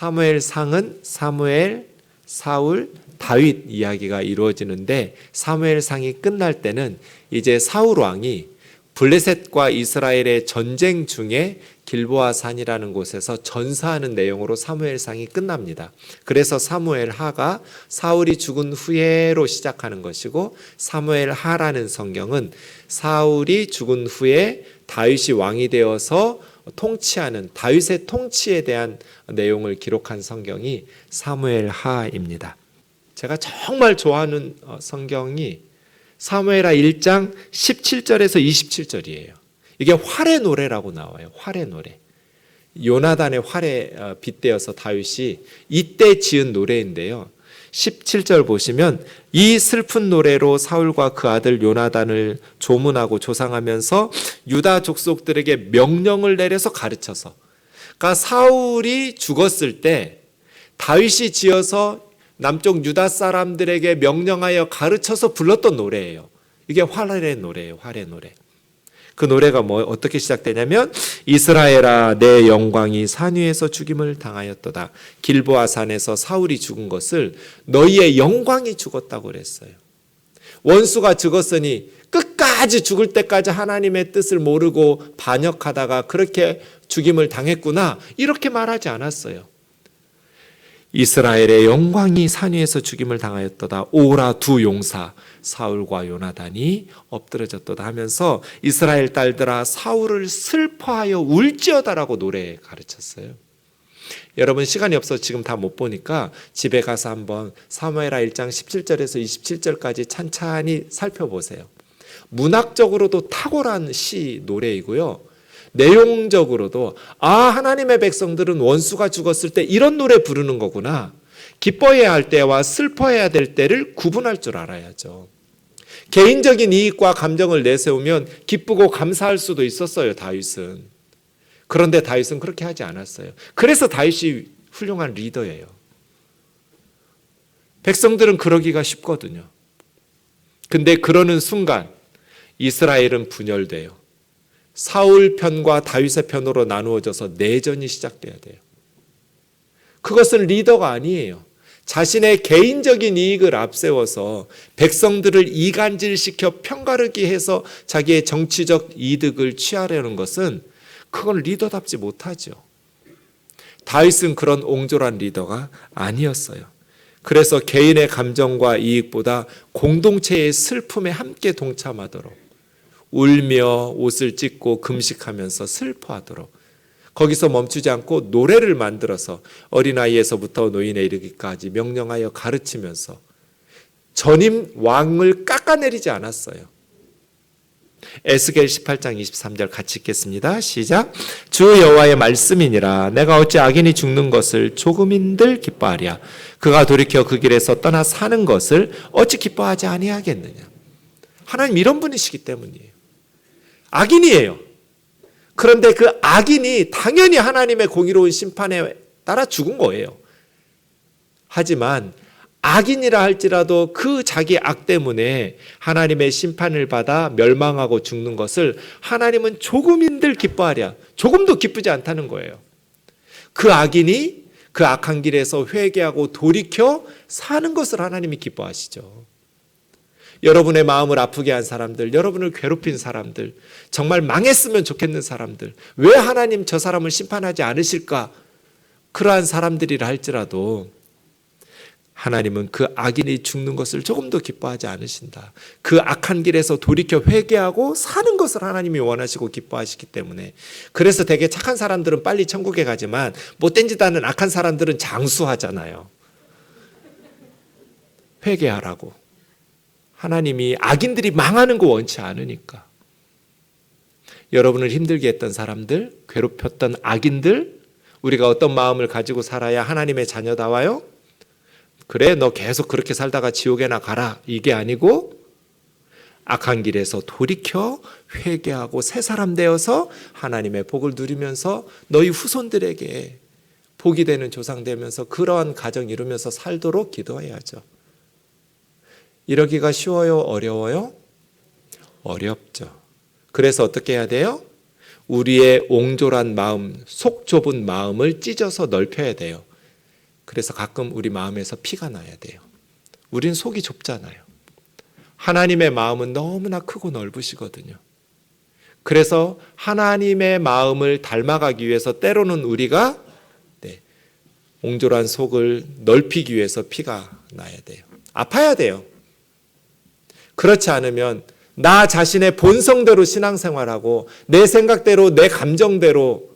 사무엘상은 사무엘, 사울, 다윗 이야기가 이루어지는데 사무엘상이 끝날 때는 이제 사울 왕이 블레셋과 이스라엘의 전쟁 중에 길보아 산이라는 곳에서 전사하는 내용으로 사무엘상이 끝납니다. 그래서 사무엘하가 사울이 죽은 후에로 시작하는 것이고, 사무엘하라는 성경은 사울이 죽은 후에 다윗이 왕이 되어서 통치하는 다윗의 통치에 대한 내용을 기록한 성경이 사무엘하입니다. 제가 정말 좋아하는 성경이 사무엘하 1장 17절에서 27절이에요. 이게 활의 노래라고 나와요. 활의 노래. 요나단의 활에 빗대어서 다윗이 이때 지은 노래인데요. 17절 보시면 이 슬픈 노래로 사울과 그 아들 요나단을 조문하고 조상하면서 유다 족속들에게 명령을 내려서 가르쳐서, 그러니까 사울이 죽었을 때 다윗이 지어서 남쪽 유다 사람들에게 명령하여 가르쳐서 불렀던 노래예요. 이게 활의 노래예요. 활의 노래. 그 노래가 어떻게 시작되냐면, 이스라엘아 내 영광이 산 위에서 죽임을 당하였도다. 길보아 산에서 사울이 죽은 것을 너희의 영광이 죽었다고 그랬어요. 원수가 죽었으니 끝까지 죽을 때까지 하나님의 뜻을 모르고 반역하다가 그렇게 죽임을 당했구나, 이렇게 말하지 않았어요. 이스라엘의 영광이 산 위에서 죽임을 당하였도다. 오라 두 용사 사울과 요나단이 엎드러졌도다 하면서 이스라엘 딸들아 사울을 슬퍼하여 울지어다라고 노래 가르쳤어요. 여러분 시간이 없어서 지금 다 못 보니까 집에 가서 한번 사무엘하 1장 17절에서 27절까지 찬찬히 살펴보세요. 문학적으로도 탁월한 시 노래이고요, 내용적으로도 하나님의 백성들은 원수가 죽었을 때 이런 노래 부르는 거구나, 기뻐해야 할 때와 슬퍼해야 될 때를 구분할 줄 알아야죠. 개인적인 이익과 감정을 내세우면 기쁘고 감사할 수도 있었어요, 다윗은. 그런데 다윗은 그렇게 하지 않았어요. 그래서 다윗이 훌륭한 리더예요. 백성들은 그러기가 쉽거든요. 근데 그러는 순간 이스라엘은 분열돼요. 사울 편과 다윗의 편으로 나누어져서 내전이 시작돼야 돼요. 그것은 리더가 아니에요. 자신의 개인적인 이익을 앞세워서 백성들을 이간질시켜 편가르기 해서 자기의 정치적 이득을 취하려는 것은, 그건 리더답지 못하죠. 다윗은 그런 옹졸한 리더가 아니었어요. 그래서 개인의 감정과 이익보다 공동체의 슬픔에 함께 동참하도록, 울며 옷을 찢고 금식하면서 슬퍼하도록, 거기서 멈추지 않고 노래를 만들어서 어린아이에서부터 노인에 이르기까지 명령하여 가르치면서 전임 왕을 깎아내리지 않았어요. 에스겔 18장 23절 같이 읽겠습니다. 시작. 주 여호와의 말씀이니라. 내가 어찌 악인이 죽는 것을 조금인들 기뻐하랴. 그가 돌이켜 그 길에서 떠나 사는 것을 어찌 기뻐하지 아니하겠느냐. 하나님 이런 분이시기 때문이에요. 악인이에요. 그런데 그 악인이 당연히 하나님의 공의로운 심판에 따라 죽은 거예요. 하지만 악인이라 할지라도 그 자기 악 때문에 하나님의 심판을 받아 멸망하고 죽는 것을 하나님은 조금인들 기뻐하랴. 조금도 기쁘지 않다는 거예요. 그 악인이 그 악한 길에서 회개하고 돌이켜 사는 것을 하나님이 기뻐하시죠. 여러분의 마음을 아프게 한 사람들, 여러분을 괴롭힌 사람들, 정말 망했으면 좋겠는 사람들, 왜 하나님 저 사람을 심판하지 않으실까? 그러한 사람들이라 할지라도 하나님은 그 악인이 죽는 것을 조금도 기뻐하지 않으신다. 그 악한 길에서 돌이켜 회개하고 사는 것을 하나님이 원하시고 기뻐하시기 때문에, 그래서 되게 착한 사람들은 빨리 천국에 가지만 못된 짓 하는 악한 사람들은 장수하잖아요. 회개하라고. 하나님이 악인들이 망하는 거 원치 않으니까. 여러분을 힘들게 했던 사람들, 괴롭혔던 악인들, 우리가 어떤 마음을 가지고 살아야 하나님의 자녀다워요? 그래, 너 계속 그렇게 살다가 지옥에나 가라, 이게 아니고 악한 길에서 돌이켜 회개하고 새 사람 되어서 하나님의 복을 누리면서 너희 후손들에게 복이 되는 조상 되면서 그러한 가정 이루면서 살도록 기도해야죠. 이러기가 쉬워요? 어려워요? 어렵죠. 그래서 어떻게 해야 돼요? 우리의 옹졸한 마음, 속 좁은 마음을 찢어서 넓혀야 돼요. 그래서 가끔 우리 마음에서 피가 나야 돼요. 우린 속이 좁잖아요. 하나님의 마음은 너무나 크고 넓으시거든요. 그래서 하나님의 마음을 닮아가기 위해서 때로는 우리가 옹졸한 속을 넓히기 위해서 피가 나야 돼요. 아파야 돼요. 그렇지 않으면 나 자신의 본성대로 신앙생활하고 내 생각대로 내 감정대로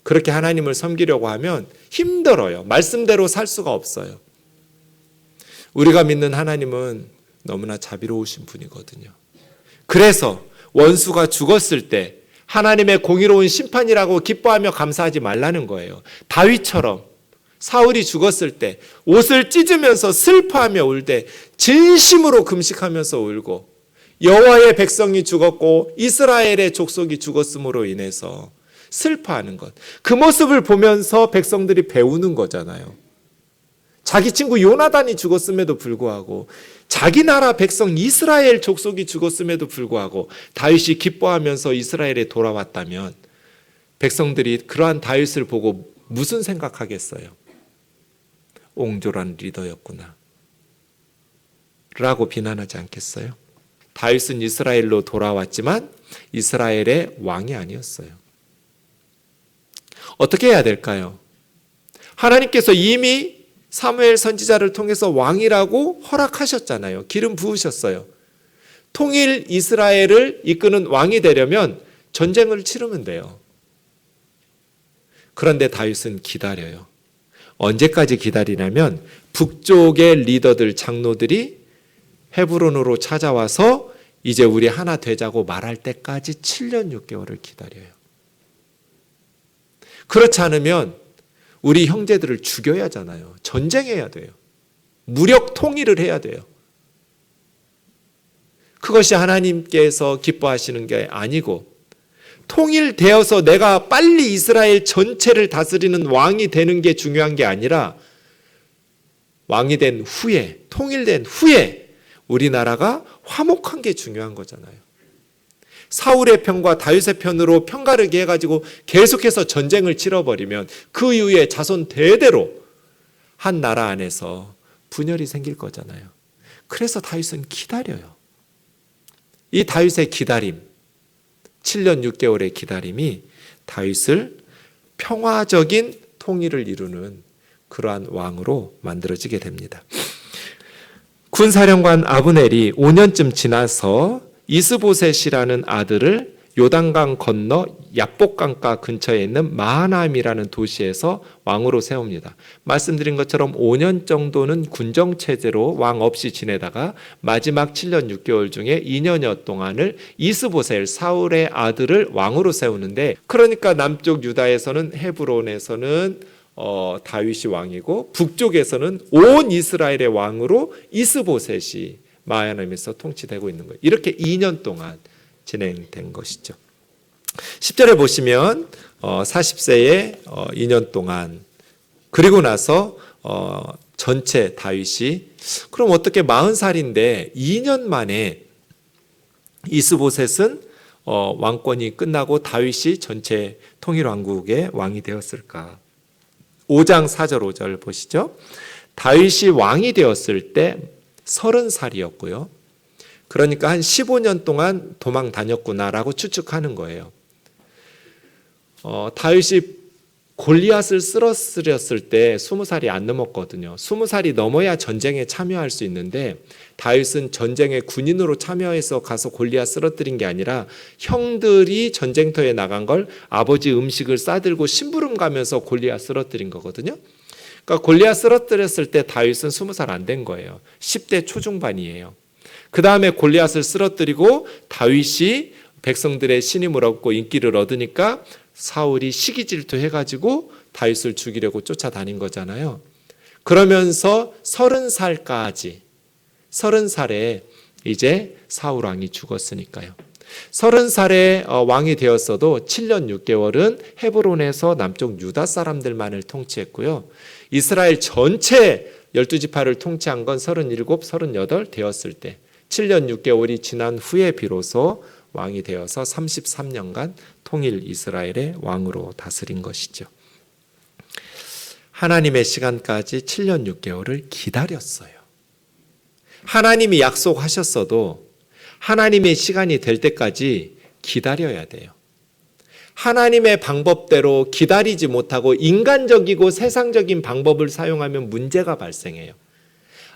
그렇게 하나님을 섬기려고 하면 힘들어요. 말씀대로 살 수가 없어요. 우리가 믿는 하나님은 너무나 자비로우신 분이거든요. 그래서 원수가 죽었을 때 하나님의 공의로운 심판이라고 기뻐하며 감사하지 말라는 거예요. 다윗처럼 사울이 죽었을 때 옷을 찢으면서 슬퍼하며 울되 진심으로 금식하면서 울고 여호와의 백성이 죽었고 이스라엘의 족속이 죽었음으로 인해서 슬퍼하는 것. 그 모습을 보면서 백성들이 배우는 거잖아요. 자기 친구 요나단이 죽었음에도 불구하고 자기 나라 백성 이스라엘 족속이 죽었음에도 불구하고 다윗이 기뻐하면서 이스라엘에 돌아왔다면 백성들이 그러한 다윗을 보고 무슨 생각하겠어요? 옹졸한 리더였구나 라고 비난하지 않겠어요? 다윗은 이스라엘로 돌아왔지만 이스라엘의 왕이 아니었어요. 어떻게 해야 될까요? 하나님께서 이미 사무엘 선지자를 통해서 왕이라고 허락하셨잖아요. 기름 부으셨어요. 통일 이스라엘을 이끄는 왕이 되려면 전쟁을 치르면 돼요. 그런데 다윗은 기다려요. 언제까지 기다리냐면 북쪽의 리더들, 장로들이 헤브론으로 찾아와서 이제 우리 하나 되자고 말할 때까지 7년 6개월을 기다려요. 그렇지 않으면 우리 형제들을 죽여야 하잖아요. 전쟁해야 돼요. 무력 통일을 해야 돼요. 그것이 하나님께서 기뻐하시는 게 아니고 통일되어서 내가 빨리 이스라엘 전체를 다스리는 왕이 되는 게 중요한 게 아니라 왕이 된 후에, 통일된 후에 우리나라가 화목한 게 중요한 거잖아요. 사울의 편과 다윗의 편으로 편가르기 해가지고 계속해서 전쟁을 치러버리면 그 이후에 자손 대대로 한 나라 안에서 분열이 생길 거잖아요. 그래서 다윗은 기다려요. 이 다윗의 기다림, 7년 6개월의 기다림이 다윗을 평화적인 통일을 이루는 그러한 왕으로 만들어지게 됩니다. 군사령관 아브넬이 5년쯤 지나서 이스보셋이라는 아들을 요단강 건너 야복강가 근처에 있는 마하나임이라는 도시에서 왕으로 세웁니다. 말씀드린 것처럼 5년 정도는 군정체제로 왕 없이 지내다가 마지막 7년 6개월 중에 2년여 동안을 이스보셋 사울의 아들을 왕으로 세우는데, 그러니까 남쪽 유다에서는 헤브론에서는 다윗이 왕이고 북쪽에서는 온 이스라엘의 왕으로 이스보셋이 마하나임에서 통치되고 있는 거예요. 이렇게 2년 동안 진행된 것이죠. 10절에 보시면 40세에 2년 동안, 그리고 나서 전체 다윗이, 그럼 어떻게 40살인데 2년 만에 이스보셋은 왕권이 끝나고 다윗이 전체 통일왕국의 왕이 되었을까? 5장 4절 5절 보시죠. 다윗이 왕이 되었을 때 30살이었고요. 그러니까 한 15년 동안 도망 다녔구나라고 추측하는 거예요. 다윗이 골리앗을 쓰러뜨렸을 때 20살이 안 넘었거든요. 20살이 넘어야 전쟁에 참여할 수 있는데 다윗은 전쟁에 군인으로 참여해서 가서 골리앗 쓰러뜨린 게 아니라 형들이 전쟁터에 나간 걸 아버지 음식을 싸들고 심부름 가면서 골리앗 쓰러뜨린 거거든요. 그러니까 골리앗 쓰러뜨렸을 때 다윗은 20살 안 된 거예요. 10대 초중반이에요. 그 다음에 골리앗을 쓰러뜨리고 다윗이 백성들의 신임을 얻고 인기를 얻으니까 사울이 시기 질투해가지고 다윗을 죽이려고 쫓아다닌 거잖아요. 그러면서 30살에 이제 사울 왕이 죽었으니까요. 30살에 왕이 되었어도 7년 6개월은 헤브론에서 남쪽 유다 사람들만을 통치했고요. 이스라엘 전체 12지파를 통치한 건 37, 38 되었을 때 7년 6개월이 지난 후에 비로소 왕이 되어서 33년간 통일 이스라엘의 왕으로 다스린 것이죠. 하나님의 시간까지 7년 6개월을 기다렸어요. 하나님이 약속하셨어도 하나님의 시간이 될 때까지 기다려야 돼요. 하나님의 방법대로 기다리지 못하고 인간적이고 세상적인 방법을 사용하면 문제가 발생해요.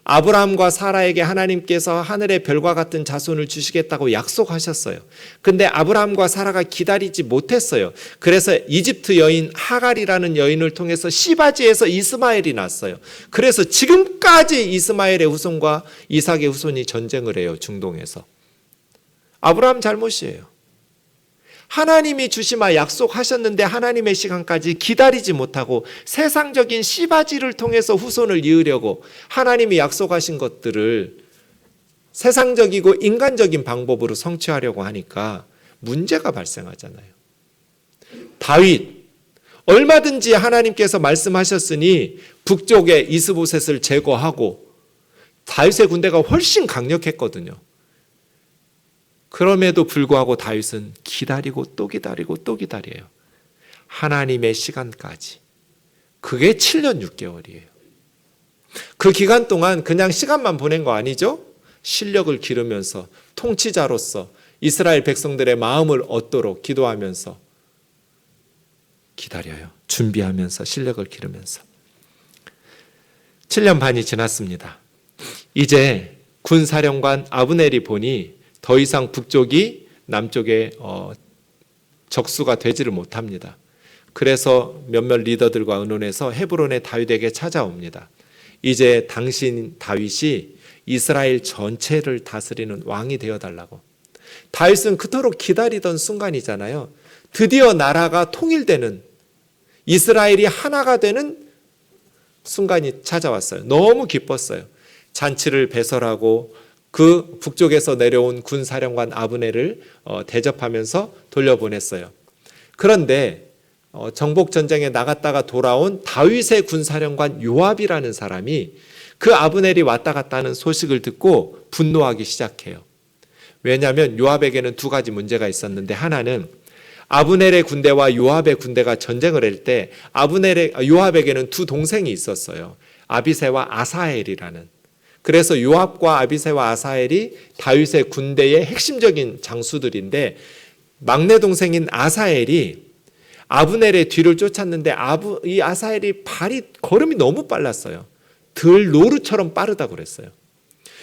아브라함과 사라에게 하나님께서 하늘의 별과 같은 자손을 주시겠다고 약속하셨어요. 근데 아브라함과 사라가 기다리지 못했어요. 그래서 이집트 여인 하갈이라는 여인을 통해서 시바지에서 이스마엘이 났어요. 그래서 지금까지 이스마엘의 후손과 이삭의 후손이 전쟁을 해요. 중동에서. 아브라함 잘못이에요. 하나님이 주시마 약속하셨는데 하나님의 시간까지 기다리지 못하고 세상적인 시바지를 통해서 후손을 이으려고 하나님이 약속하신 것들을 세상적이고 인간적인 방법으로 성취하려고 하니까 문제가 발생하잖아요. 다윗, 얼마든지 하나님께서 말씀하셨으니 북쪽에 이스보셋을 제거하고 다윗의 군대가 훨씬 강력했거든요. 그럼에도 불구하고 다윗은 기다리고 또 기다리고 또 기다려요. 하나님의 시간까지. 그게 7년 6개월이에요. 그 기간 동안 그냥 시간만 보낸 거 아니죠? 실력을 기르면서 통치자로서 이스라엘 백성들의 마음을 얻도록 기도하면서 기다려요. 준비하면서 실력을 기르면서. 7년 반이 지났습니다. 이제 군사령관 아브넬이 보니 더 이상 북쪽이 남쪽에 적수가 되지를 못합니다. 그래서 몇몇 리더들과 의논해서 헤브론의 다윗에게 찾아옵니다. 이제 당신 다윗이 이스라엘 전체를 다스리는 왕이 되어달라고. 다윗은 그토록 기다리던 순간이잖아요. 드디어 나라가 통일되는, 이스라엘이 하나가 되는 순간이 찾아왔어요. 너무 기뻤어요. 잔치를 배설하고 그 북쪽에서 내려온 군사령관 아브넬을 대접하면서 돌려보냈어요. 그런데 정복전쟁에 나갔다가 돌아온 다윗의 군사령관 요압이라는 사람이 그 아브넬이 왔다 갔다 하는 소식을 듣고 분노하기 시작해요. 왜냐하면 요압에게는 두 가지 문제가 있었는데, 하나는 아브넬의 군대와 요압의 군대가 전쟁을 할 때 요압에게는 두 동생이 있었어요. 아비새와 아사헬이라는. 그래서 요압과 아비새와 아사헬이 다윗의 군대의 핵심적인 장수들인데, 막내 동생인 아사헬이 아브넬의 뒤를 쫓았는데 이 아사헬이 걸음이 너무 빨랐어요. 들 노루처럼 빠르다고 그랬어요.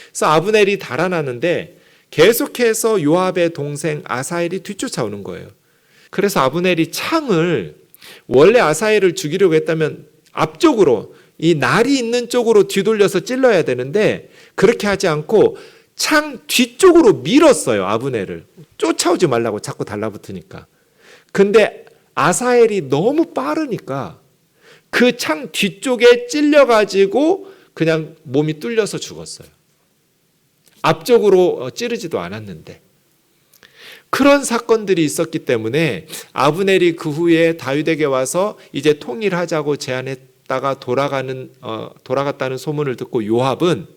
그래서 아브넬이 달아나는데 계속해서 요압의 동생 아사헬이 뒤쫓아오는 거예요. 그래서 아브넬이 창을, 원래 아사헬을 죽이려고 했다면 앞쪽으로, 이 날이 있는 쪽으로 뒤돌려서 찔러야 되는데 그렇게 하지 않고 창 뒤쪽으로 밀었어요. 아브넬을 쫓아오지 말라고 자꾸 달라붙으니까. 근데 아사헬이 너무 빠르니까 그 창 뒤쪽에 찔려가지고 그냥 몸이 뚫려서 죽었어요. 앞쪽으로 찌르지도 않았는데. 그런 사건들이 있었기 때문에 아브넬이 그 후에 다윗에게 와서 이제 통일하자고 제안했다가 돌아갔다는 소문을 듣고 요압은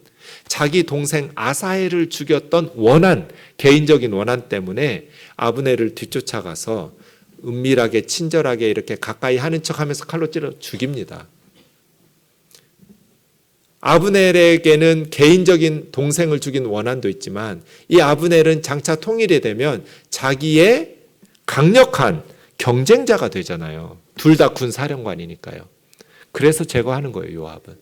자기 동생 아사헬을 죽였던 개인적인 원한 때문에 아브넬을 뒤쫓아가서 은밀하게 친절하게 이렇게 가까이 하는 척하면서 칼로 찔러 죽입니다. 아브넬에게는 개인적인 동생을 죽인 원한도 있지만 이 아브넬은 장차 통일이 되면 자기의 강력한 경쟁자가 되잖아요. 둘 다 군사령관이니까요. 그래서 제거하는 거예요, 요압은.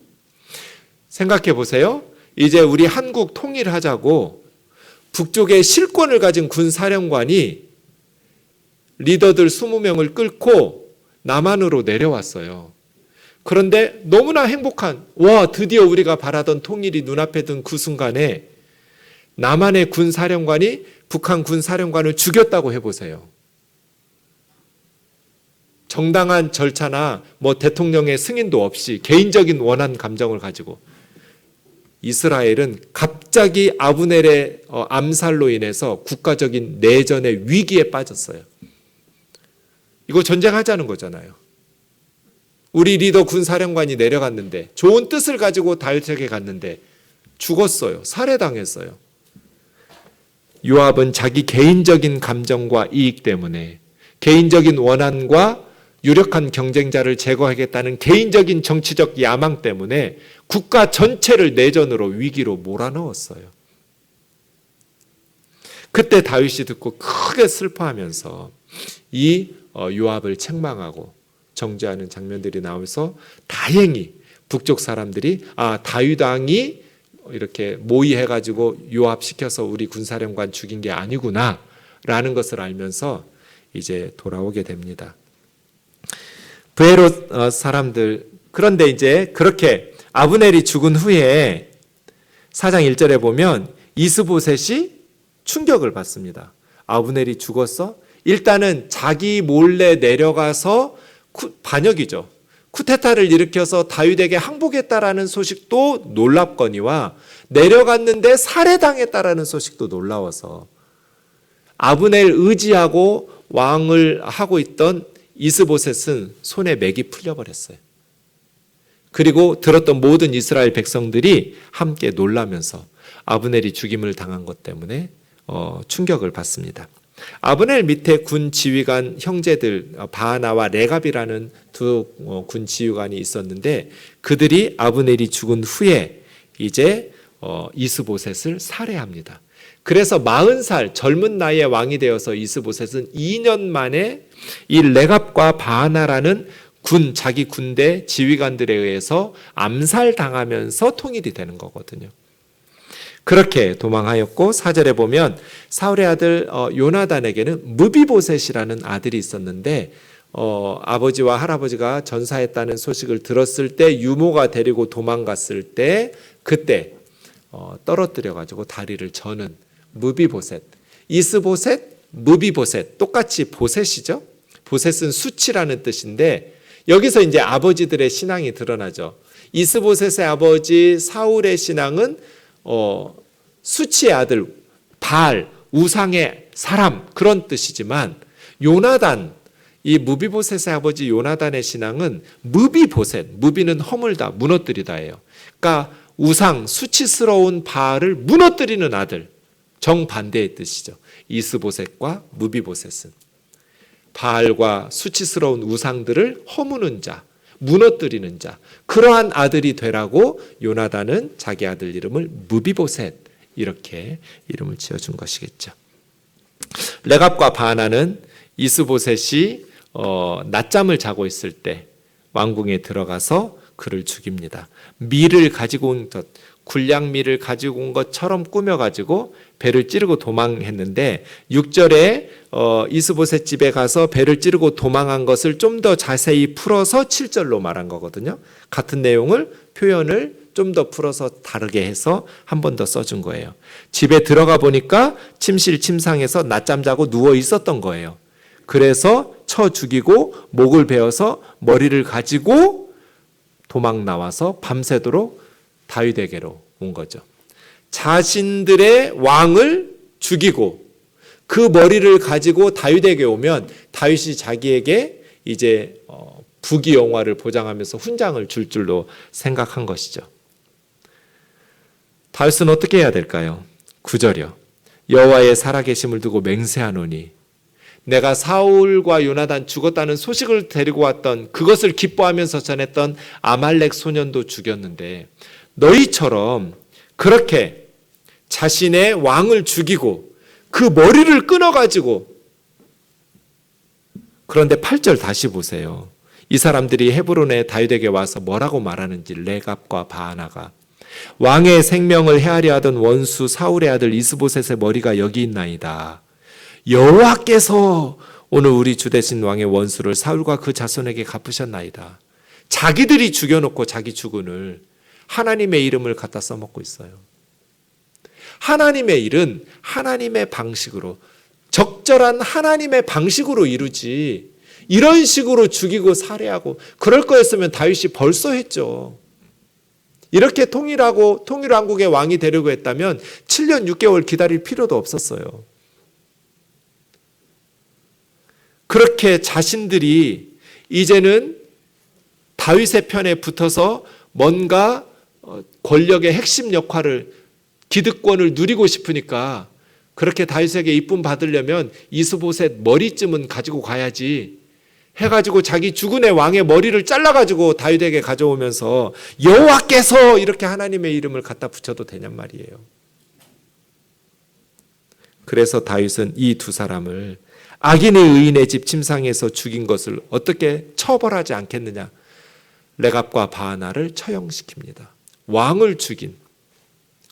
생각해 보세요. 이제 우리 한국 통일하자고 북쪽에 실권을 가진 군사령관이 리더들 20명을 끌고 남한으로 내려왔어요. 그런데 너무나 행복한, 드디어 우리가 바라던 통일이 눈앞에 든 그 순간에 남한의 군사령관이 북한 군사령관을 죽였다고 해보세요. 정당한 절차나 대통령의 승인도 없이 개인적인 원한 감정을 가지고 이스라엘은 갑자기 아브넬의 암살로 인해서 국가적인 내전의 위기에 빠졌어요. 이거 전쟁하자는 거잖아요. 우리 리더 군사령관이 내려갔는데, 좋은 뜻을 가지고 다윗에게 갔는데 죽었어요. 살해당했어요. 요압은 자기 개인적인 감정과 이익 때문에, 개인적인 원한과 유력한 경쟁자를 제거하겠다는 개인적인 정치적 야망 때문에 국가 전체를 내전으로 위기로 몰아넣었어요. 그때 다윗이 듣고 크게 슬퍼하면서 이 요압을 책망하고 정죄하는 장면들이 나오면서 다행히 북쪽 사람들이 다윗 왕이 이렇게 모의해가지고 요압시켜서 우리 군사령관 죽인 게 아니구나 라는 것을 알면서 이제 돌아오게 됩니다. 브에롯 사람들, 그런데 이제 그렇게 아브넬이 죽은 후에 4장 1절에 보면 이스보셋이 충격을 받습니다. 아브넬이 죽었어? 일단은 자기 몰래 내려가서 반역이죠. 쿠데타를 일으켜서 다윗에게 항복했다라는 소식도 놀랍거니와 내려갔는데 살해당했다라는 소식도 놀라워서 아브넬 의지하고 왕을 하고 있던 이스보셋은 손에 맥이 풀려버렸어요. 그리고 들었던 모든 이스라엘 백성들이 함께 놀라면서 아브넬이 죽임을 당한 것 때문에 충격을 받습니다. 아브넬 밑에 군 지휘관 형제들 바하나와 레갑이라는 두 군 지휘관이 있었는데 그들이 아브넬이 죽은 후에 이제 이스보셋을 살해합니다. 그래서 40살 젊은 나이에 왕이 되어서 이스보셋은 2년 만에 이 레갑과 바하나라는 자기 군대 지휘관들에 의해서 암살당하면서 통일이 되는 거거든요. 그렇게 도망하였고 4절에 보면 사울의 아들 요나단에게는 무비보셋이라는 아들이 있었는데 아버지와 할아버지가 전사했다는 소식을 들었을 때 유모가 데리고 도망갔을 때 그때 떨어뜨려 가지고 다리를 저는 무비보셋, 이스보셋, 무비보셋 똑같이 보셋이죠. 보셋은 수치라는 뜻인데 여기서 이제 아버지들의 신앙이 드러나죠. 이스보셋의 아버지 사울의 신앙은 수치의 아들 바알, 우상의 사람 그런 뜻이지만 요나단, 이 무비보셋의 아버지 요나단의 신앙은 무비보셋, 무비는 허물다, 무너뜨리다예요. 그러니까 우상, 수치스러운 바알을 무너뜨리는 아들, 정반대의 뜻이죠. 이스보셋과 무비보셋은 바알과 수치스러운 우상들을 허무는 자, 무너뜨리는 자, 그러한 아들이 되라고 요나단은 자기 아들 이름을 무비보셋 이렇게 이름을 지어준 것이겠죠. 레갑과 바하나는 이스보셋이 낮잠을 자고 있을 때 왕궁에 들어가서 그를 죽입니다. 밀을 가지고 온 것, 굴량밀을 가지고 온 것처럼 꾸며가지고 배를 찌르고 도망했는데 6절에 이스보셋 집에 가서 배를 찌르고 도망한 것을 좀 더 자세히 풀어서 7절로 말한 거거든요. 같은 내용을 표현을 좀 더 풀어서 다르게 해서 한 번 더 써준 거예요. 집에 들어가 보니까 침실 침상에서 낮잠 자고 누워 있었던 거예요. 그래서 쳐 죽이고 목을 베어서 머리를 가지고 도망 나와서 밤새도록 다윗에게로 온 거죠. 자신들의 왕을 죽이고 그 머리를 가지고 다윗에게 오면 다윗이 자기에게 이제 부귀영화를 보장하면서 훈장을 줄 줄로 생각한 것이죠. 다윗은 어떻게 해야 될까요? 9절이요. 여호와의 살아계심을 두고 맹세하노니 내가 사울과 요나단 죽었다는 소식을 데리고 왔던 그것을 기뻐하면서 전했던 아말렉 소년도 죽였는데 너희처럼 그렇게 자신의 왕을 죽이고 그 머리를 끊어가지고 그런데 8절 다시 보세요. 이 사람들이 헤브론에 다윗에게 와서 뭐라고 말하는지 레갑과 바하나가 왕의 생명을 헤아려 하던 원수 사울의 아들 이스보셋의 머리가 여기 있나이다. 여호와께서 오늘 우리 주 되신 왕의 원수를 사울과 그 자손에게 갚으셨나이다. 자기들이 죽여놓고 자기 주군을 하나님의 이름을 갖다 써먹고 있어요. 하나님의 일은 하나님의 방식으로 적절한 하나님의 방식으로 이루지 이런 식으로 죽이고 살해하고 그럴 거였으면 다윗이 벌써 했죠. 이렇게 통일왕국의 왕이 되려고 했다면 7년 6개월 기다릴 필요도 없었어요. 그렇게 자신들이 이제는 다윗의 편에 붙어서 뭔가 권력의 핵심 역할을 기득권을 누리고 싶으니까 그렇게 다윗에게 이쁨 받으려면 이스보셋 머리쯤은 가지고 가야지 해가지고 자기 죽은의 왕의 머리를 잘라가지고 다윗에게 가져오면서 여호와께서 이렇게 하나님의 이름을 갖다 붙여도 되냔 말이에요. 그래서 다윗은 이 두 사람을 악인의 의인의 집 침상에서 죽인 것을 어떻게 처벌하지 않겠느냐. 레갑과 바하나를 처형시킵니다. 왕을 죽인,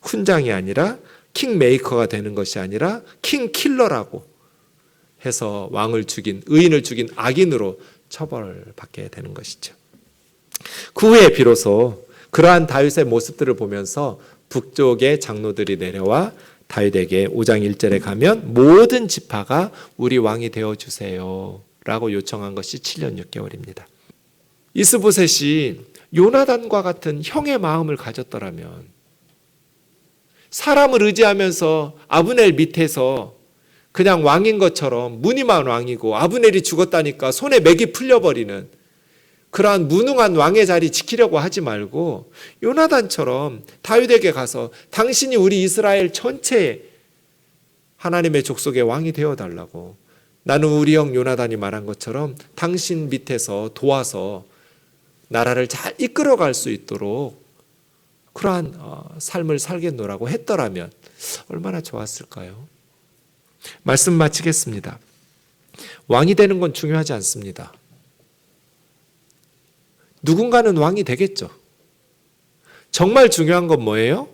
훈장이 아니라 킹메이커가 되는 것이 아니라 킹킬러라고 해서 왕을 죽인, 의인을 죽인 악인으로 처벌받게 되는 것이죠. 그 후에 비로소 그러한 다윗의 모습들을 보면서 북쪽의 장로들이 내려와 다윗에게 5장 1절에 가면 모든 지파가 우리 왕이 되어주세요 라고 요청한 것이 7년 6개월입니다. 이스보셋이 요나단과 같은 형의 마음을 가졌더라면, 사람을 의지하면서 아브넬 밑에서 그냥 왕인 것처럼 무늬만 왕이고 아브넬이 죽었다니까 손에 맥이 풀려버리는 그러한 무능한 왕의 자리 지키려고 하지 말고 요나단처럼 다윗에게 가서 당신이 우리 이스라엘 전체에 하나님의 족속의 왕이 되어달라고, 나는 우리 형 요나단이 말한 것처럼 당신 밑에서 도와서 나라를 잘 이끌어갈 수 있도록 그러한 삶을 살겠노라고 했더라면 얼마나 좋았을까요? 말씀 마치겠습니다. 왕이 되는 건 중요하지 않습니다. 누군가는 왕이 되겠죠. 정말 중요한 건 뭐예요?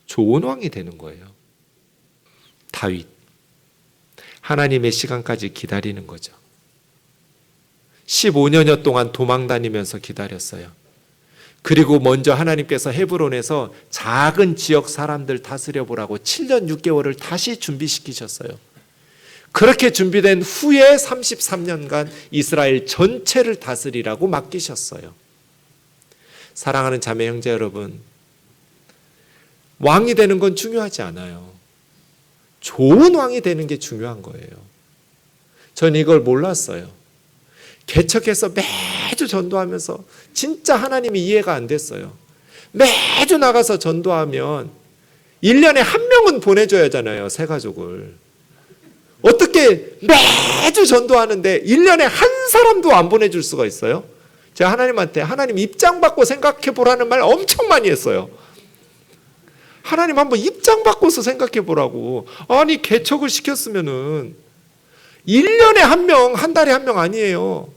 좋은 왕이 되는 거예요. 다윗, 하나님의 시간까지 기다리는 거죠. 15년여 동안 도망 다니면서 기다렸어요. 그리고 먼저 하나님께서 헤브론에서 작은 지역 사람들 다스려 보라고 7년 6개월을 다시 준비시키셨어요. 그렇게 준비된 후에 33년간 이스라엘 전체를 다스리라고 맡기셨어요. 사랑하는 자매 형제 여러분, 왕이 되는 건 중요하지 않아요. 좋은 왕이 되는 게 중요한 거예요. 전 이걸 몰랐어요. 개척해서 매주 전도하면서 진짜 하나님이 이해가 안 됐어요. 매주 나가서 전도하면 1년에 한 명은 보내줘야 하잖아요, 새 가족을. 어떻게 매주 전도하는데 1년에 한 사람도 안 보내줄 수가 있어요? 제가 하나님한테 하나님 입장 바꿔 생각해 보라는 말 엄청 많이 했어요. 하나님 한번 입장 바꿔서 생각해 보라고. 아니 개척을 시켰으면은 1년에 한 명, 한 달에 한 명 아니에요.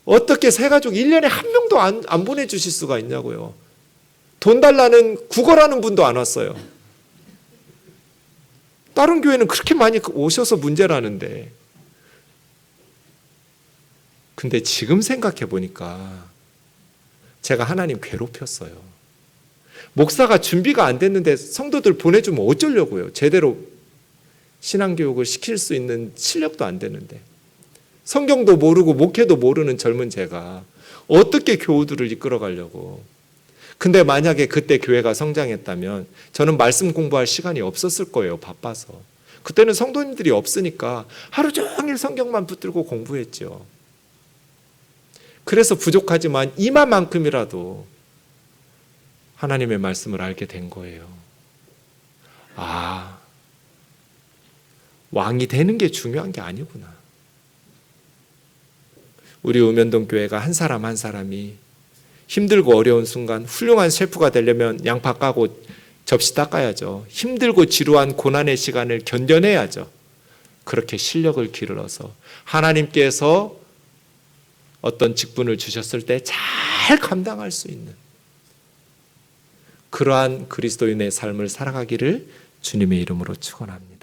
어떻게 새 가족 1년에 한 명도 안 보내주실 수가 있냐고요. 돈 달라는 구걸하는 분도 안 왔어요. 다른 교회는 그렇게 많이 오셔서 문제라는데. 근데 지금 생각해 보니까 제가 하나님 괴롭혔어요. 목사가 준비가 안 됐는데 성도들 보내주면 어쩌려고요. 제대로 신앙교육을 시킬 수 있는 실력도 안 되는데, 성경도 모르고 목회도 모르는 젊은 제가 어떻게 교우들을 이끌어가려고. 근데 만약에 그때 교회가 성장했다면 저는 말씀 공부할 시간이 없었을 거예요. 바빠서. 그때는 성도님들이 없으니까 하루 종일 성경만 붙들고 공부했죠. 그래서 부족하지만 이만큼이라도 하나님의 말씀을 알게 된 거예요. 아, 왕이 되는 게 중요한 게 아니구나. 우리 우면동 교회가 한 사람 한 사람이 힘들고 어려운 순간 훌륭한 셰프가 되려면 양파 까고 접시 닦아야죠. 힘들고 지루한 고난의 시간을 견뎌내야죠. 그렇게 실력을 기르러서 하나님께서 어떤 직분을 주셨을 때 잘 감당할 수 있는 그러한 그리스도인의 삶을 살아가기를 주님의 이름으로 축원합니다.